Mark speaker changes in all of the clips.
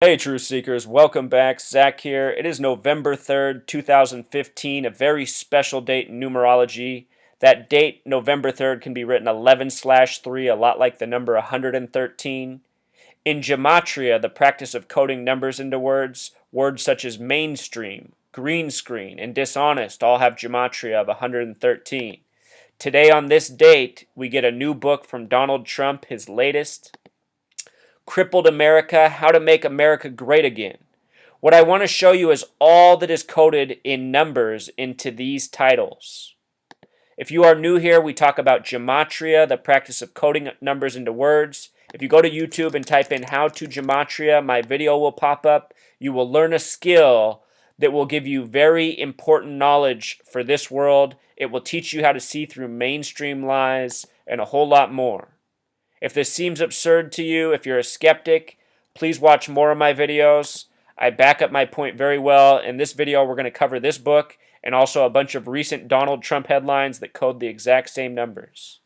Speaker 1: Hey, Truth Seekers, welcome back. Zach here. It is November 3rd, 2015, a very special date in numerology. That date, November 3rd, can be written 11/3, a lot like the number 113. In Gematria, the practice of coding numbers into words, words such as mainstream, green screen, and dishonest all have Gematria of 113. Today, on this date, we get a new book from Donald Trump, his latest. Crippled America, How to Make America Great Again. What I want to show you is all that is coded in numbers into these titles. If you are new here, we talk about gematria, the practice of coding numbers into words. If you go to YouTube and type in how to gematria, my video will pop up. You will learn a skill that will give you very important knowledge for this world. It will teach you how to see through mainstream lies and a whole lot more. If this seems absurd to you, if you're a skeptic, please watch more of my videos. I back up my point very well. In this video, we're going to cover this book and also a bunch of recent Donald Trump headlines that code the exact same numbers.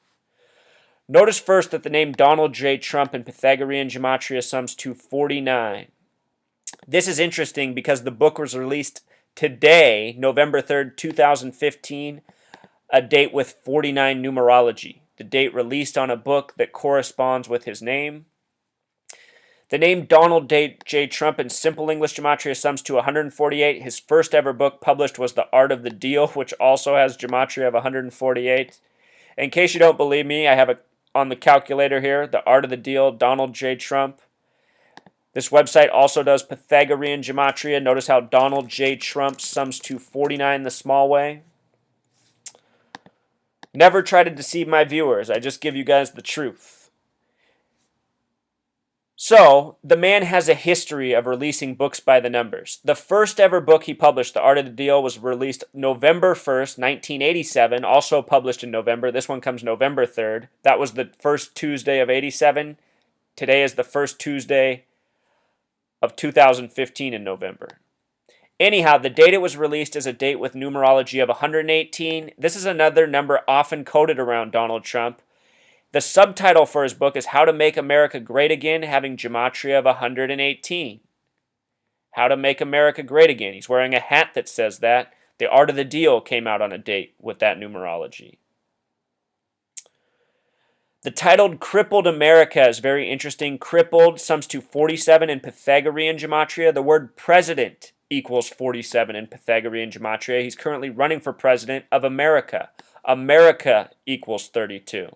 Speaker 1: Notice first that the name Donald J. Trump in Pythagorean Gematria sums to 49. This is interesting because the book was released today, November 3rd, 2015, a date with 49 numerology. The date released on a book that corresponds with his name. The name Donald J. Trump in Simple English Gematria sums to 148. His first ever book published was The Art of the Deal, which also has Gematria of 148. In case you don't believe me, I have on the calculator here, The Art of the Deal, Donald J. Trump. This website also does Pythagorean Gematria. Notice how Donald J. Trump sums to 49 the small way. Never try to deceive my viewers. I just give you guys the truth. So, the man has a history of releasing books by the numbers. The first ever book he published, The Art of the Deal, was released November 1st, 1987, also published in November. This one comes November 3rd. That was the first Tuesday of 87. Today is the first Tuesday of 2015 in November. Anyhow, the date it was released is a date with numerology of 118. This is another number often coded around Donald Trump. The subtitle for his book is How to Make America Great Again, having gematria of 118. How to Make America Great Again. He's wearing a hat that says that. The Art of the Deal came out on a date with that numerology. The title Crippled America is very interesting. Crippled sums to 47 in Pythagorean Gematria. The word president equals 47 in Pythagorean Gematria. He's currently running for president of America. America equals 32.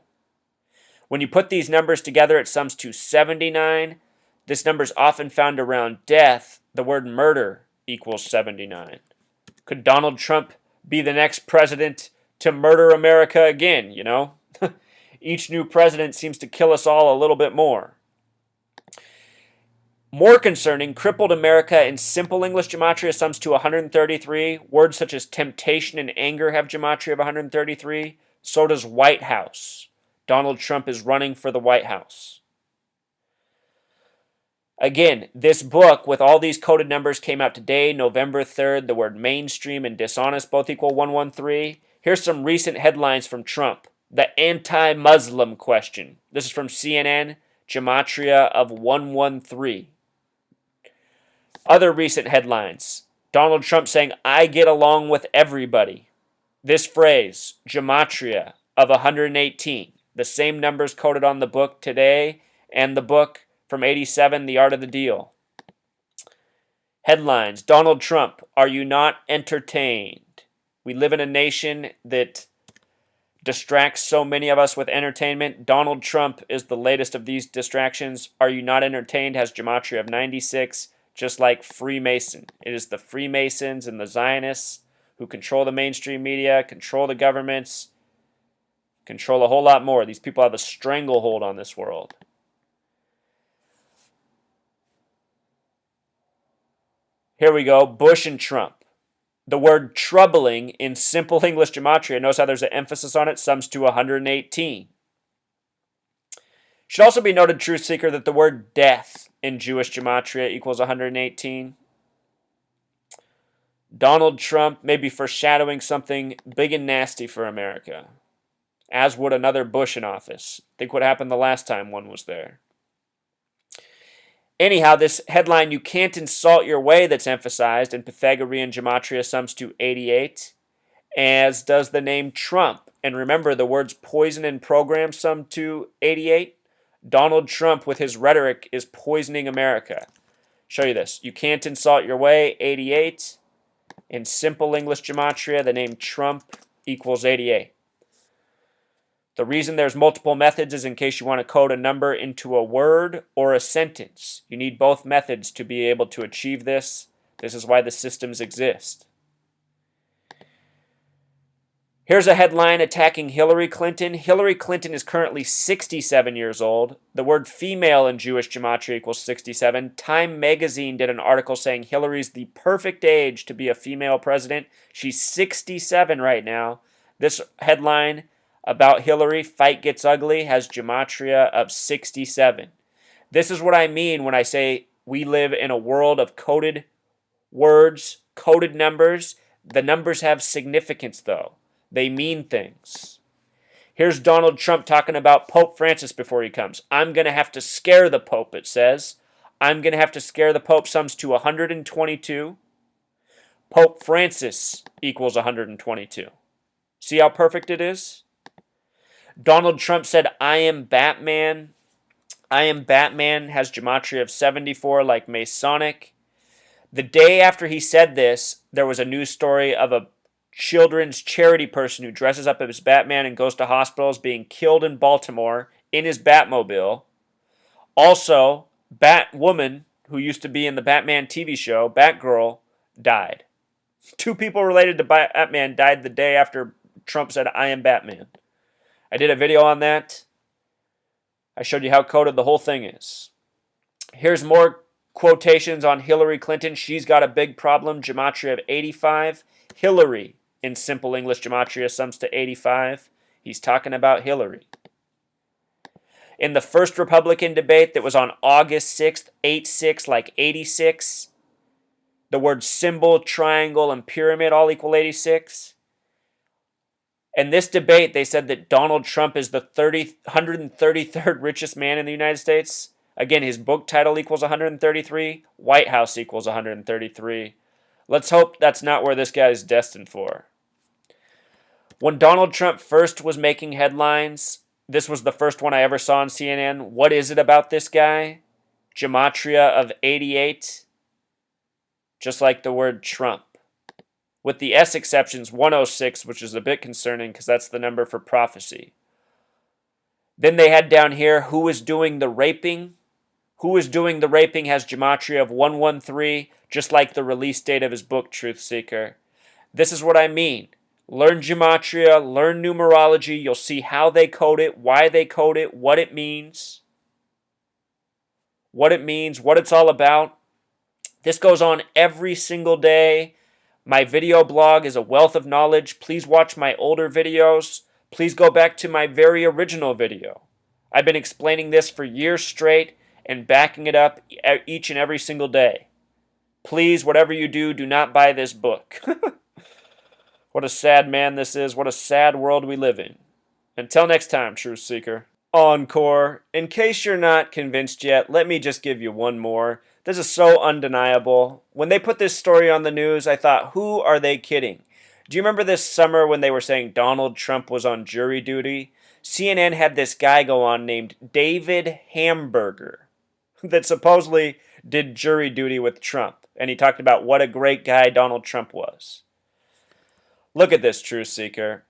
Speaker 1: When you put these numbers together, it sums to 79. This number is often found around death. The word murder equals 79. Could Donald Trump be the next president to murder America again, you know? Each new president seems to kill us all a little bit more. More concerning, Crippled America in Simple English Gematria sums to 133. Words such as temptation and anger have Gematria of 133. So does White House. Donald Trump is running for the White House. Again, this book with all these coded numbers came out today, November 3rd. The word mainstream and dishonest both equal 113. Here's some recent headlines from Trump. The anti-Muslim question. This is from CNN. Gematria of 113. Other recent headlines. Donald Trump saying, I get along with everybody. This phrase, gematria of 118. The same numbers coded on the book today and the book from 87, The Art of the Deal. Headlines. Donald Trump, are you not entertained? We live in a nation that distracts so many of us with entertainment. Donald Trump is the latest of these distractions. Are you not entertained? Has gematria of 96. Just like Freemason. It is the Freemasons and the Zionists who control the mainstream media, control the governments, control a whole lot more. These people have a stranglehold on this world. Here we go. Bush and Trump. The word troubling in Simple English Gematria, notice how there's an emphasis on it, sums to 118. Should also be noted, Truth Seeker, that the word death in Jewish Gematria equals 118. Donald Trump may be foreshadowing something big and nasty for America, as would another Bush in office. Think what happened the last time one was there. Anyhow, this headline, "You can't insult your way," that's emphasized in Pythagorean gematria sums to 88, as does the name Trump. And remember, the words poison and program sum to 88. Donald Trump, with his rhetoric, is poisoning America. Show you this. "You can't insult your way," 88. In simple English gematria, the name Trump equals 88. The reason there's multiple methods is in case you want to code a number into a word or a sentence. You need both methods to be able to achieve this. This is why the systems exist. Here's a headline attacking Hillary Clinton. Hillary Clinton is currently 67 years old. The word female in Jewish gematria equals 67. Time magazine did an article saying Hillary's the perfect age to be a female president. She's 67 right now. This headline about Hillary, "Fight Gets Ugly," has gematria of 67. This is what I mean when I say we live in a world of coded words, coded numbers. The numbers have significance, though. They mean things. Here's Donald Trump talking about Pope Francis before he comes. "I'm going to have to scare the Pope," it says. "I'm going to have to scare the Pope" sums to 122. Pope Francis equals 122. See how perfect it is? Donald Trump said, "I am Batman." "I am Batman" has gematria of 74, like Masonic. The day after he said this, there was a news story of a children's charity person who dresses up as Batman and goes to hospitals being killed in Baltimore in his Batmobile. Also, Batwoman, who used to be in the Batman TV show, Batgirl, died. 2 people related to Batman died the day after Trump said, "I am Batman." I did a video on that. I showed you how coded the whole thing is. Here's more quotations on Hillary Clinton. She's got a big problem, gematria of 85. Hillary, in simple English gematria, sums to 85. He's talking about Hillary. In the first Republican debate that was on August 6th, 86, like 86, the words symbol, triangle, and pyramid all equal 86. In this debate, they said that Donald Trump is the 133rd richest man in the United States. Again, his book title equals 133. White House equals 133. Let's hope that's not where this guy is destined for. When Donald Trump first was making headlines, this was the first one I ever saw on CNN. What is it about this guy? Gematria of 88. Just like the word Trump. With the S exceptions, 106, which is a bit concerning because that's the number for prophecy. Then they had down here, who is doing the raping? Who is doing the raping has gematria of 113, just like the release date of his book, Truth Seeker. This is what I mean. Learn gematria, learn numerology. You'll see how they code it, why they code it, what it means. What it's all about. This goes on every single day. My video blog is a wealth of knowledge. Please watch my older videos. Please go back to my very original video. I've been explaining this for years straight and backing it up each and every single day. Please, whatever you do, do not buy this book. What a sad man this is. What a sad world we live in. Until next time, Truth Seeker. Encore. In case you're not convinced yet, let me just give you one more. This is so undeniable. When they put this story on the news, I thought, who are they kidding? Do you remember this summer when they were saying Donald Trump was on jury duty? CNN had this guy go on named David Hamburger that supposedly did jury duty with Trump. And he talked about what a great guy Donald Trump was. Look at this, Truth Seeker.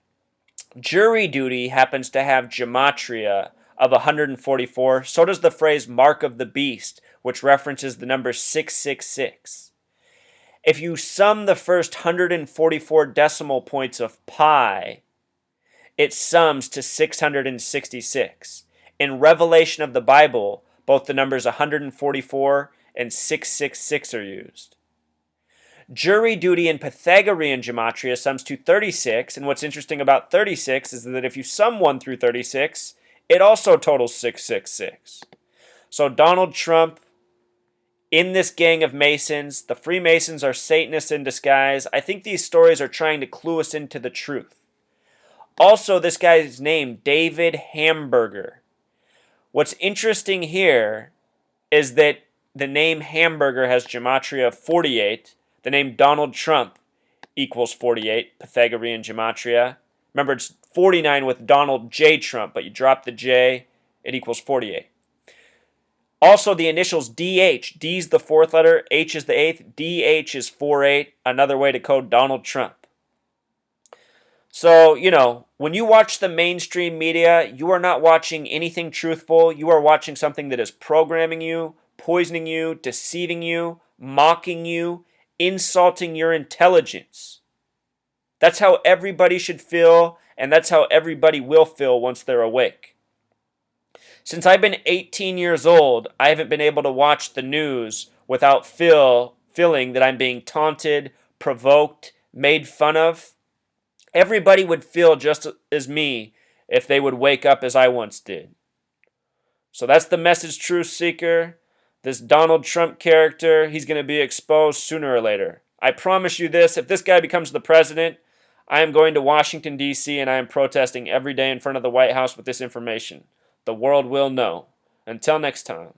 Speaker 1: Jury duty happens to have gematria of 144. So does the phrase mark of the beast, which references the number 666. If you sum the first 144 decimal points of pi, it sums to 666. In Revelation of the Bible, both the numbers 144 and 666 are used. Jury duty in Pythagorean gematria sums to 36, and what's interesting about 36 is that if you sum 1 through 36, it also totals 666. So Donald Trump, in this gang of Masons, the Freemasons are Satanists in disguise. I think these stories are trying to clue us into the truth. Also, this guy's name, David Hamburger. What's interesting here is that the name hamburger has gematria of 48. The name Donald Trump equals 48, Pythagorean gematria. Remember, it's 49 with Donald J. Trump, but you drop the J, it equals 48. Also, the initials DH. D is the fourth letter, H is the eighth, DH is 48, another way to code Donald Trump. So, when you watch the mainstream media, you are not watching anything truthful. You are watching something that is programming you, poisoning you, deceiving you, mocking you, insulting your intelligence. That's how everybody should feel, and that's how everybody will feel once they're awake. Since I've been 18 years old, I haven't been able to watch the news without feeling that I'm being taunted, provoked, made fun of. Everybody would feel just as me if they would wake up as I once did. So that's the message, truth seeker. This Donald Trump character, he's going to be exposed sooner or later. I promise you this, if this guy becomes the president, I am going to Washington, D.C., and I am protesting every day in front of the White House with this information. The world will know. Until next time.